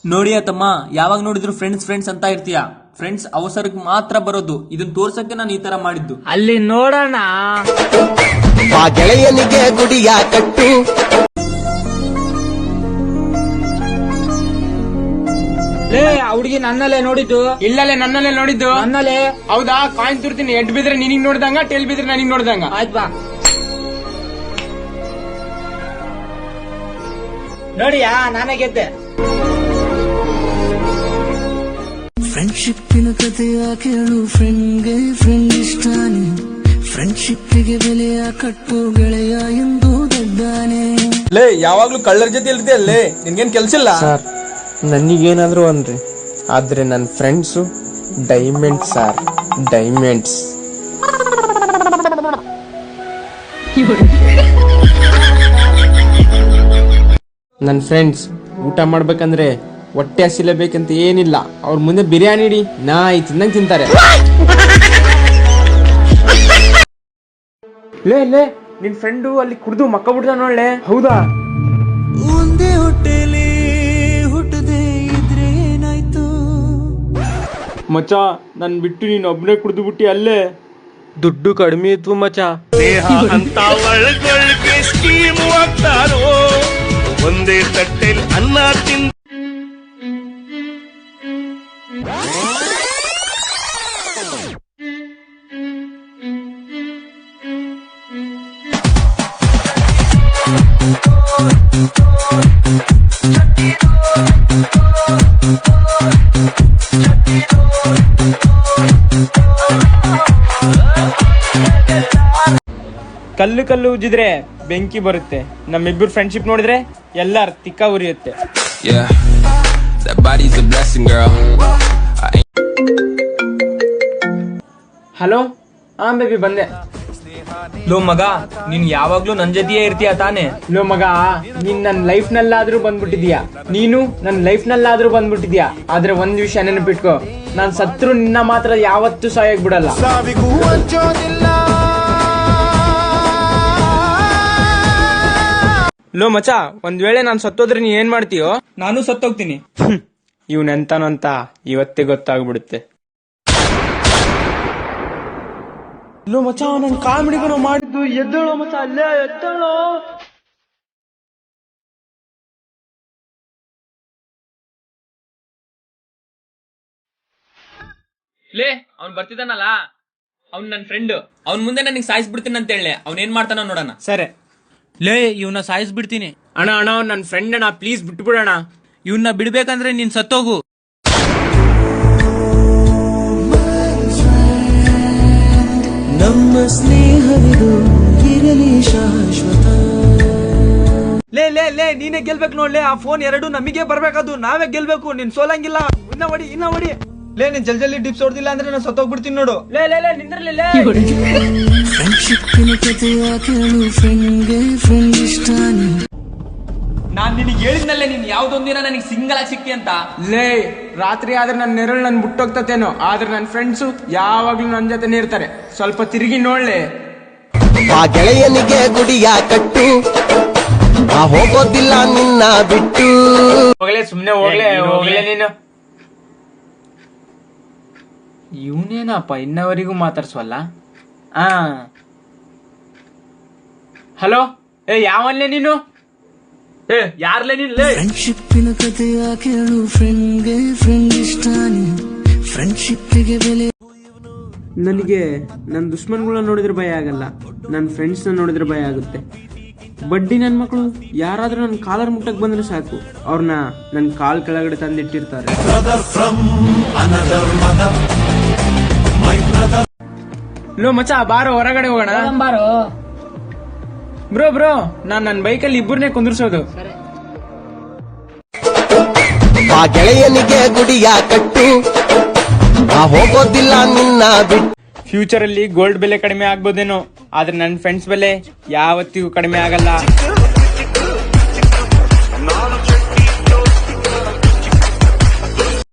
ನೋಡಿ ತಮ್ಮ, ಯಾವಾಗ ನೋಡಿದ್ರು ಫ್ರೆಂಡ್ಸ್ ಫ್ರೆಂಡ್ಸ್ ಅಂತ ಇರ್ತೀಯ. ಫ್ರೆಂಡ್ಸ್ ಅವಸರಕ್ಕೆ ಮಾತ್ರ ಬರೋದು. ಇದನ್ನ ತೋರ್ಸಕ್ಕೆ ನಾನು ಈ ತರ ಮಾಡಿದ್ದು. ಅಲ್ಲಿ ನೋಡೋಣ. ಆ ಗೆಳೆಯನಿಗೆ ಗುಡಿಯ ಕಟ್ಟು. ಲೇ, ಹುಡುಗಿ ನನ್ನಲ್ಲೇ ನೋಡಿದ್ದು? ಇಲ್ಲಲೇ ನನ್ನಲ್ಲೇ ನೋಡಿದ್ದು. ನನ್ನಲ್ಲೇ? ಹೌದಾ? ಕಾಯಿನ್ ತುರ್ತೀನಿ. ಎಡ್ ಬಿದ್ರೆ ನಿನಗ್ ನೋಡ್ದಂಗ, ಟೆಲ್ ಬಿದ್ರೆ ನನಗ್ ನೋಡ್ದಂಗ. ಆಯ್ತು ಬಾ. ನೋಡಿಯಾ, ನಾನೇ ಗೆದ್ದೆ. ಫ್ರೆಂಡ್ಶಿಪ್ಪಿನ ಕಥೆಯ ಕೇಳು, ಫ್ರೆಂಡ್ಗೆ ಫ್ರೆಂಡ್ ಇಷ್ಟಾನೆ, ಫ್ರೆಂಡ್ಶಿಪ್ಪಿಗೆ ಬೆಲೆಯ ಕಟ್ಟು ಗೆಳೆಯ ಎಂದು ದಡ್ಡಾನೆ. ಲೇ, ಯಾವಾಗ್ಲೂ ಕಳ್ಳರ ಜೊತೆ ಇರ್ತೀಯಲ್ಲೇ, ನಿನ್ಗೇನ್ ಕೆಲ್ಸ ಇಲ್ಲ? ಸರ್, ನನಗೇನಾದ್ರು ಅನ್ರಿ, ಆದ್ರೆ ನನ್ನ ಫ್ರೆಂಡ್ಸು ಡೈಮಂಡ್ ಸರ್, ಡೈಮಂಡ್ಸ್. ನನ್ನ ಫ್ರೆಂಡ್ಸ್ ಊಟ ಮಾಡ್ಬೇಕಂದ್ರೆ ಹೊಟ್ಟೆ ಹಸಿಲೇಬೇಕಂತ ಏನಿಲ್ಲ, ಅವ್ರ ಮುಂದೆ ಬಿರಿಯಾನಿ ಇಡಿ ನಾಯಿ ತಿನ್ನಂಗ್ ತಿಂತಾರೆ. ಲೇ ಲೇ, ನಿನ್ ಫ್ರೆಂಡು ಅಲ್ಲಿ ಕುಡ್ದು ಮಕ್ಕ ಬಿಡ್ದ ನೋಡ್ಲೆ. ಹೌದಾ? ಒಂದೇ ಹೊಟ್ಟೆಲಿ ಹುಟ್ಟದೆ ಇದ್ರೆ ಏನಾಯ್ತು? ಮಚ, ನನ್ ಬಿಟ್ಟು ನೀನ್ ಒಬ್ನೇ ಕುಡ್ದು ಬಿಟ್ಟಿ ಅಲ್ಲೇ. ದುಡ್ಡು ಕಡಿಮೆ ಇತ್ತು ಮಚ. ಅಂತ ಒಳಗೊಳಗೆ ಸ್ಕೀಮ್ ಆಗ್ತಾರೋ, ಒಂದೇ ತಟ್ಟೆಲ್ ಅನ್ನ ತಿಂದ. ಕಲ್ಲು ಕಲ್ಲು ಉಜ್ಜಿದ್ರೆ ಬೆಂಕಿ ಬರುತ್ತೆ. ನಮ್ಮಿಬ್ಬರು ಫ್ರೆಂಡ್ಶಿಪ್ ನೋಡಿದ್ರೆ ಎಲ್ಲಾರ ತಿಕ್ಕ ಉರಿಯುತ್ತೆ. ಹಲೋ, ಹಾ ಬೇಬಿ ಬಂದೆ. ಲೋ ಮಗ, ನೀನ್ ಯಾವಾಗ್ಲೂ ನನ್ ಜೊತೆಯೇ ಇರ್ತೀಯ ತಾನೆ? ಲೋ ಮಗ, ನೀನ್ ನನ್ ಲೈಫ್ ನಲ್ಲಾದ್ರೂ ಬಂದ್ಬಿಟ್ಟಿದ್ಯಾ, ನೀನು ನನ್ ಲೈಫ್ ನಲ್ಲಾದ್ರೂ ಬಂದ್ಬಿಟ್ಟಿದ್ಯಾ. ಆದ್ರೆ ಒಂದ್ ವಿಷಯ ನೆನಪಿಟ್ಕೋ, ನಾನ್ ಸತ್ರು ನಿನ್ನ ಮಾತ್ರ ಯಾವತ್ತೂ ಸಾಯಕ್ ಬಿಡಲ್ಲ. ಲೋ ಮಚ, ಒಂದ್ ವೇಳೆ ನಾನ್ ಸತ್ತೋದ್ರೆ ನೀ ಏನ್ ಮಾಡ್ತೀಯೋ? ನಾನು ಸತ್ತೋಗ್ತೀನಿ. ಇವ್ನೆಂತಾನೋ ಅಂತ ಇವತ್ತೇ ಗೊತ್ತಾಗ್ಬಿಡುತ್ತೆ. ಲೋ ಮಚ, ನನ್ ಕಾಮಿಡಿಗೂ ಮಾಡಿದ್ದು. ಎದ್ದೇಳೋ ಮಚ, ಅಲ್ಲೇ ಎದ್ದೇಳೋ. ಲೇ, ಅವ್ನ್ ಬರ್ತಿದ್ದಾನಲ್ಲ, ಅವ್ನ್ ನನ್ ಫ್ರೆಂಡ್. ಅವ್ನ್ ಮುಂದೆ ನನಗೆ ಸಾಯಿಸ್ಬಿಡ್ತೀನಿ ಅಂತ ಹೇಳಿ. ಅವ್ನ್ ಏನ್ ಮಾಡ್ತಾನ ನೋಡೋಣ. ಸರಿ. ಲೇ, ಇವನ್ನ ಸಾಯಿಸ್ಬಿಡ್ತೀನಿ. ಅಣ್ಣ ಅಣ್ಣ, ನನ್ ಫ್ರೆಂಡ್ ಅಣ್ಣ, ಪ್ಲೀಸ್ ಬಿಟ್ಬಿಡೋಣ. ಇವನ್ನ ಬಿಡ್ಬೇಕಂದ್ರೆ ನೀನ್ ಸತ್ತೋಗು. ನಮ್ಮ ಸ್ನೇಹವಿದು ಇರಲಿ ಶಾಶ್ವತ. ಲೇ ಲೇ ಲೇ, ನೀನೇ ಗೆಲ್ಬೇಕು ನೋಡ್ಲೆ. ಆ ಫೋನ್ ಎರಡು ನಮಗೆ ಬರ್ಬೇಕದು, ನಾವೇ ಗೆಲ್ಬೇಕು. ನೀನ್ ಸೋಲಂಗಿಲ್ಲ. ಇನ್ನ ಹೊಡಿ. ಲೇ, ನೀನ್ ಜಲ್ದಿ ಡಿಪ್ಸ್ ಹೊಡ್ದಿಲ್ಲ ಅಂದ್ರೆ ನಾನು ಸತ್ತೋಗ್ಬಿಡ್ತೀನಿ ನೋಡು. ಲೇ ಲೇ ಲೇ, ನಿಂದ್ರಲಿ. ಫ್ರೆಂಡ್ಶಿಪ್ಪಿನ ಕಥೆಯ ಕೇಳು, ಫ್ರೆಂಡ್ಗೆ ಫ್ರೆಂಡ್ ಇಷ್ಟಾನೆ. ನಾನ್ ನಿನಗೆ ಹೇಳಿದ್ನಲ್ಲೇ, ನೀನ್ ಯಾವ್ದೊಂದಿನ ನನಗೆ ಸಿಂಗಲ್ ಆಗಿ ಸಿಕ್ತಿ ಅಂತ. ಲೇ, ರಾತ್ರಿ ಆದ್ರೆ ನನ್ ನೆರಳು ನನ್ ಬಿಟ್ಟೋಗ್ತತೇನೋ, ಆದ್ರೆ ನನ್ ಫ್ರೆಂಡ್ಸು ಯಾವಾಗ್ಲೂ ನನ್ ಜೊತೆನೇ ಇರ್ತಾರೆ. ಸ್ವಲ್ಪ ತಿರುಗಿ ನೋಡ್ಲೆ. ಆ ಗೆಳೆಯನಿಗೆ ಗುಡಿಯ ಕಟ್ಟು. ಆ ಹೋಗೋದಿಲ್ಲ ನಿನ್ನ ಬಿಟ್ಟು. ಹೋಗ್ಲೇ, ಸುಮ್ನೆ ಹೋಗ್ಲೇ ನೀನು. ಇವನೇನಪ್ಪ ಇನ್ನವರಿಗೂ ಮಾತಾಡ್ಸವಲ್ಲ. ಹಲೋ, ಯಾವನ್ಲೇ ನೀನು? ಯಾರ್ಲೇ ನೀನ್? ಫ್ರೆಂಡ್ಶಿಪ್ಪಿನ ಕಥೆಯ ಕೇಳು, ಫ್ರೆಂಡ್ಗೆ ಫ್ರೆಂಡ್ ಇಷ್ಟಾನೆ, ಫ್ರೆಂಡ್ಶಿಪ್ಪಿಗೆ ಬೆಲೆ. ನನಗೆ ನನ್ನ ದುಶ್ಮನ್ಗಳನ್ನ ನೋಡಿದ್ರೆ ಭಯ ಆಗಲ್ಲ, ನನ್ನ ಫ್ರೆಂಡ್ಸ್ನ ನೋಡಿದ್ರೆ ಭಯ ಆಗುತ್ತೆ. ಬಡ್ಡಿ ನನ್ನ ಮಕ್ಕಳು ಯಾರಾದ್ರೂ ನನ್ನ ಕಾಲರ್ ಮುಟ್ಟಕ್ ಬಂದ್ರೆ ಸಾಕು, ಅವ್ರನ್ನ ನನ್ನ ಕಾಲ್ ಕೆಳಗಡೆ ತಂದಿಟ್ಟಿರ್ತಾರೆ. ಲೋ ಮಚ, ಬಾರೋ ಹೊರಗಡೆ ಹೋಗೋಣ. ಬಾರೋ ಬ್ರೋ, ನಾನ್ ನನ್ನ ಬೈಕಲ್ಲಿ ಇಬ್ಬರನ್ನೇ ಕುಂದ್ರಿಸೋದು. ಆ ಗೆಳೆಯನಿಗೆ ಗುಡಿಯ ಕಟ್ಟು. ಆ ಹೋಗೋದಿಲ್ಲ ನಿನ್ನ ಬಿಟ್ಟು. ಫ್ಯೂಚರ್ ಅಲ್ಲಿ ಗೋಲ್ಡ್ ಬೆಲೆ ಕಡಿಮೆ ಆಗ್ಬೋದೇನೋ, ಆದ್ರೆ ನನ್ನ ಫ್ರೆಂಡ್ಸ್ ಬೆಲೆ ಯಾವತ್ತಿಗೂ ಕಡಿಮೆ ಆಗಲ್ಲ.